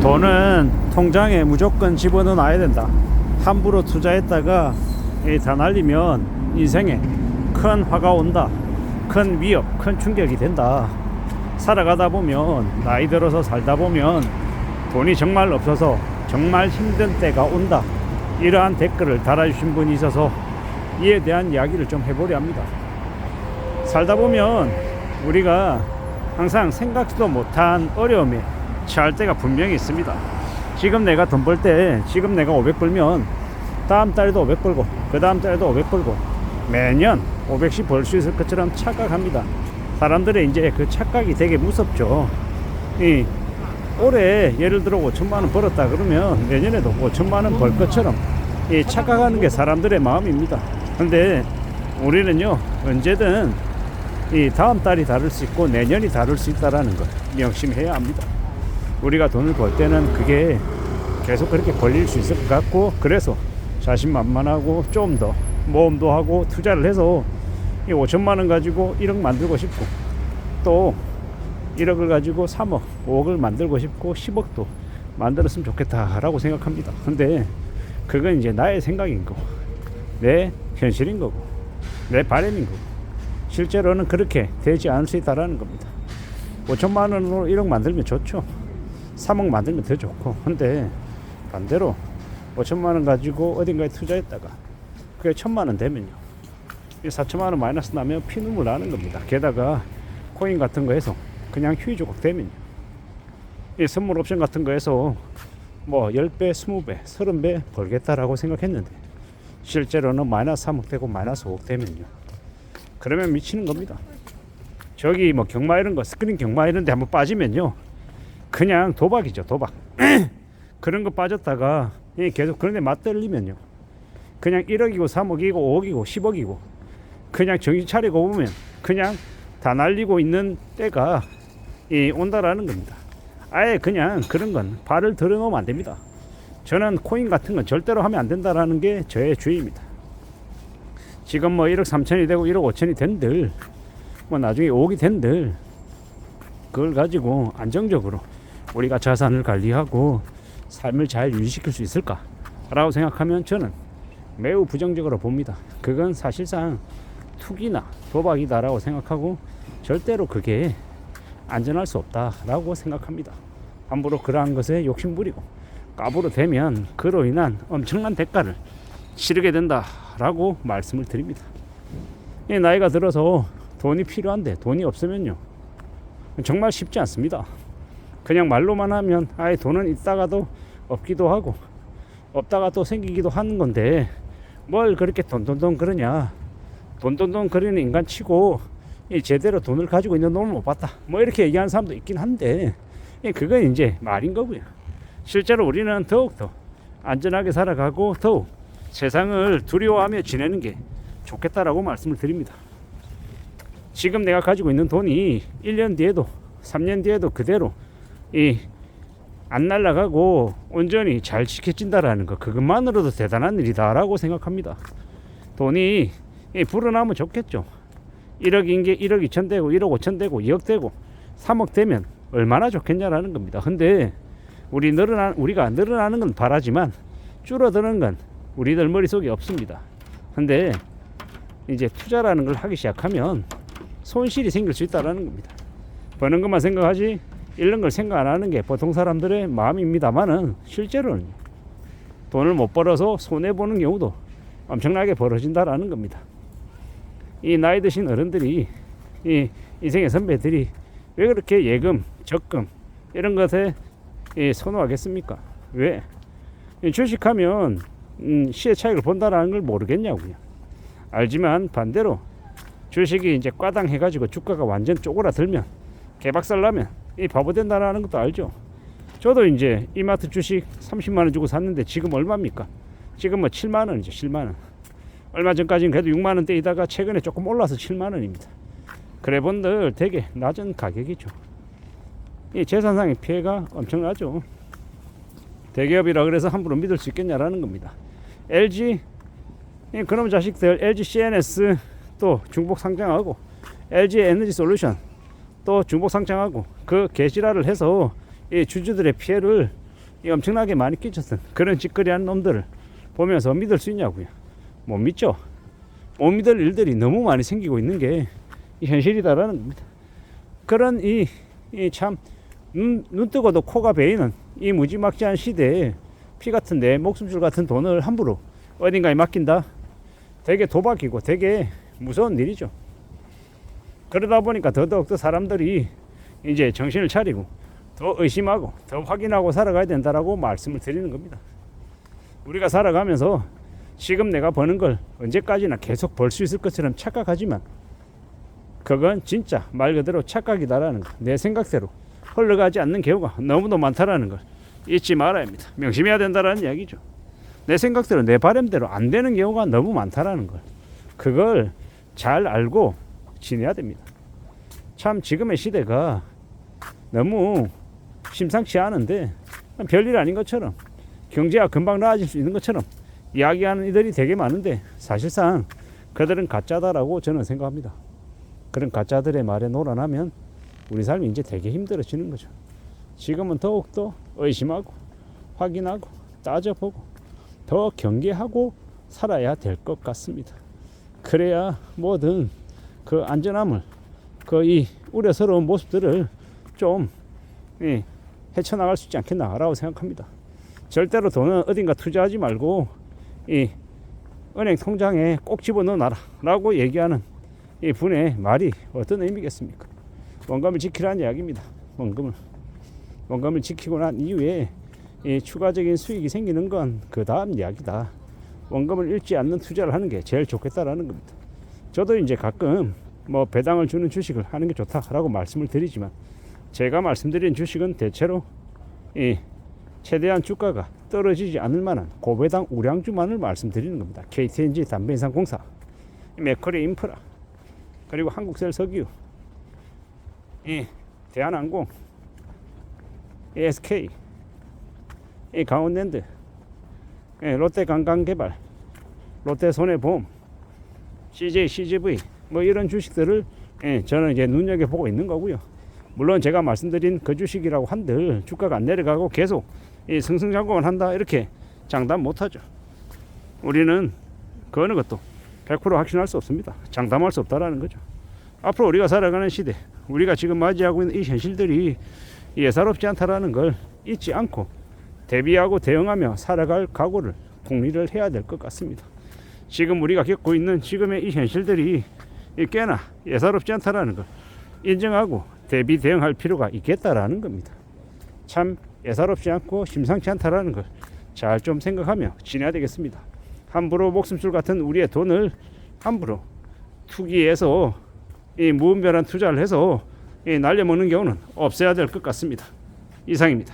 돈은 통장에 무조건 집어넣어야 된다. 함부로 투자했다가 다 날리면 인생에 큰 화가 온다. 큰 위협, 큰 충격이 된다. 살아가다 보면, 나이 들어서 살다 보면 돈이 정말 없어서 정말 힘든 때가 온다. 이러한 댓글을 달아주신 분이 있어서 이에 대한 이야기를 좀 해보려 합니다. 살다 보면 우리가 항상 생각지도 못한 어려움에 처할 때가 분명히 있습니다. 지금 내가 돈 벌 때, 지금 내가 500 벌면 다음 달에도 500 벌고 그 다음 달에도 500 벌고 매년 500씩 벌 수 있을 것처럼 착각합니다. 사람들의 이제 그 착각이 되게 무섭죠. 올해 예를 들어 5천만 원 벌었다 그러면 내년에도 5천만 원 벌 것처럼 착각하는 게 사람들의 마음입니다. 근데 우리는요, 언제든 다음 달이 다를 수 있고 내년이 다를 수 있다는 걸 명심해야 합니다. 우리가 돈을 벌 때는 그게 계속 그렇게 벌릴 수 있을 것 같고, 그래서 자신만만하고 좀 더 모험도 하고 투자를 해서 5천만 원 가지고 1억 만들고 싶고, 또 1억을 가지고 3억, 5억을 만들고 싶고 10억도 만들었으면 좋겠다라고 생각합니다. 근데 그건 이제 나의 생각인 거고, 내 현실인 거고, 내 바람인 거고, 실제로는 그렇게 되지 않을 수 있다라는 겁니다. 5천만 원으로 1억 만들면 좋죠. 3억 만들면 더 좋고. 근데 반대로 5천만 원 가지고 어딘가에 투자했다가 그게 1,000만 원 되면요, 4천만 원 마이너스 나면 피눈물 나는 겁니다. 게다가 코인 같은 거 해서 그냥 휴지 조각 되면요, 이 선물 옵션 같은 거 해서 뭐 10배, 20배, 30배 벌겠다라고 생각했는데 실제로는 마이너스 3억 되고 마이너스 5억 되면요, 그러면 미치는 겁니다. 저기 뭐 경마 이런 거, 스크린 경마 이런 데 한번 빠지면요, 그냥 도박이죠, 도박. 그런 거 빠졌다가 계속 그런 데 맞들리면요, 그냥 1억이고 3억이고 5억이고 10억이고 그냥 정신 차리고 보면 그냥 다 날리고 있는 때가 온다라는 겁니다. 아예 그냥 그런 건 발을 들여놓으면 안 됩니다. 저는 코인 같은 건 절대로 하면 안 된다라는 게 저의 주의입니다. 지금 뭐 1억 3천이 되고 1억 5천이 된들, 뭐 나중에 5억이 된들, 그걸 가지고 안정적으로 우리가 자산을 관리하고 삶을 잘 유지시킬 수 있을까라고 생각하면 저는 매우 부정적으로 봅니다. 그건 사실상 투기나 도박이다라고 생각하고 절대로 그게 안전할 수 없다라고 생각합니다. 함부로 그러한 것에 욕심부리고 까부로 되면 그로 인한 엄청난 대가를 치르게 된다라고 말씀을 드립니다. 나이가 들어서 돈이 필요한데 돈이 없으면요, 정말 쉽지 않습니다. 그냥 말로만 하면 아예 돈은 있다가도 없기도 하고 없다가 또 생기기도 하는 건데, 뭘 그렇게 돈돈돈 그러냐, 돈돈돈 그러는 인간 치고 제대로 돈을 가지고 있는 놈을 못 봤다, 뭐 이렇게 얘기하는 사람도 있긴 한데, 그건 이제 말인 거고요. 실제로 우리는 더욱더 안전하게 살아가고 더욱 세상을 두려워하며 지내는 게 좋겠다라고 말씀을 드립니다. 지금 내가 가지고 있는 돈이 1년 뒤에도 3년 뒤에도 그대로 안 날아가고 온전히 잘 지켜진다라는 거, 그것만으로도 대단한 일이다라고 생각합니다. 돈이 불어나면 좋겠죠. 1억인 게 1억 2천 되고 1억 5천 되고 2억 되고 3억 되면 얼마나 좋겠냐라는 겁니다. 근데 우리가 늘어나는 건 바라지만 줄어드는 건 우리들 머릿속에 없습니다. 근데 이제 투자라는 걸 하기 시작하면 손실이 생길 수 있다는 겁니다. 버는 것만 생각하지 잃는 걸 생각 안 하는 게 보통 사람들의 마음입니다만은, 실제로는 돈을 못 벌어서 손해보는 경우도 엄청나게 벌어진다라는 겁니다. 이 나이 드신 어른들이, 이 인생의 선배들이 왜 그렇게 예금, 적금 이런 것에 선호하겠습니까? 왜? 주식하면 시의 차익을 본다라는 걸 모르겠냐고요. 알지만 반대로 주식이 이제 과당 해가지고 주가가 완전 쪼그라들면, 개박살 나면 바보 된다라는 것도 알죠. 저도 이제 이마트 주식 30만 원 주고 샀는데 지금 얼마입니까? 지금 뭐 7만 원이죠. 7만 원. 얼마 전까지는 그래도 6만 원대이다가 최근에 조금 올라서 7만 원입니다. 그래 본들 되게 낮은 가격이죠. 이 재산상의 피해가 엄청나죠. 대기업이라 그래서 함부로 믿을 수 있겠냐라는 겁니다. LG, 그놈 자식들 LG CNS 또 중복 상장하고, LG 에너지 솔루션 또 중복 상장하고, 그 개지랄을 해서 이 주주들의 피해를 이 엄청나게 많이 끼쳤던 그런 짓거리하는 놈들을 보면서 믿을 수 있냐고요. 못 믿죠. 못 믿을 일들이 너무 많이 생기고 있는 게 현실이다라는 겁니다. 그런 눈 뜨고도 코가 베이는 이 무지막지한 시대에 피 같은 내 목숨줄 같은 돈을 함부로 어딘가에 맡긴다. 되게 도박이고 되게 무서운 일이죠. 그러다 보니까 더더욱 사람들이 이제 정신을 차리고 더 의심하고 더 확인하고 살아가야 된다라고 말씀을 드리는 겁니다. 우리가 살아가면서 지금 내가 버는 걸 언제까지나 계속 벌 수 있을 것처럼 착각하지만 그건 진짜 말 그대로 착각이다라는 거. 내 생각대로 흘러가지 않는 경우가 너무도 많다라는 걸 잊지 말아야 합니다. 명심해야 된다라는 이야기죠. 내 생각대로 내 바람대로 안 되는 경우가 너무 많다라는 걸, 그걸 잘 알고 지내야 됩니다. 참 지금의 시대가 너무 심상치 않은데 별일 아닌 것처럼 경제가 금방 나아질 수 있는 것처럼 이야기하는 이들이 되게 많은데 사실상 그들은 가짜다라고 저는 생각합니다. 그런 가짜들의 말에 놀아나면 우리 삶이 이제 되게 힘들어지는 거죠. 지금은 더욱더 의심하고 확인하고 따져보고 더 경계하고 살아야 될 것 같습니다. 그래야 뭐든 그 안전함을 이 우려스러운 모습들을 좀 헤쳐나갈 수 있지 않겠나라고 생각합니다. 절대로 돈은 어딘가 투자하지 말고 이 은행 통장에 꼭 집어넣어놔라 라고 얘기하는 이 분의 말이 어떤 의미겠습니까? 원금을 지키라는 이야기입니다. 원금을 지키고 난 이후에 이 추가적인 수익이 생기는 건 그 다음 이야기다. 원금을 잃지 않는 투자를 하는 게 제일 좋겠다라는 겁니다. 저도 이제 가끔 뭐 배당을 주는 주식을 하는 게 좋다라고 말씀을 드리지만 제가 말씀드린 주식은 대체로 이 최대한 주가가 떨어지지 않을 만한 고배당 우량주만을 말씀드리는 겁니다. KTNG 담배인상공사, 맥커리 인프라, 그리고 한국셀석유, 대한항공, SK, 강원랜드, 롯데관광개발, 롯데손해보험, CJ, CGV 뭐 이런 주식들을 저는 이제 눈여겨보고 있는 거고요. 물론 제가 말씀드린 그 주식이라고 한들 주가가 안 내려가고 계속 승승장구만 한다 이렇게 장담 못하죠. 우리는 그 어느 것도 100% 확신할 수 없습니다. 장담할 수 없다라는 거죠. 앞으로 우리가 살아가는 시대, 우리가 지금 맞이하고 있는 이 현실들이 예사롭지 않다라는 걸 잊지 않고 대비하고 대응하며 살아갈 각오를 국리를 해야 될 것 같습니다. 지금 우리가 겪고 있는 지금의 이 현실들이 꽤나 예사롭지 않다라는 걸 인정하고 대비 대응할 필요가 있겠다라는 겁니다. 참 예사롭지 않고 심상치 않다라는 걸 잘 좀 생각하며 지내야 되겠습니다. 함부로 목숨줄 같은 우리의 돈을 함부로 투기해서 무분별한 투자를 해서 날려먹는 경우는 없어야 될 것 같습니다. 이상입니다.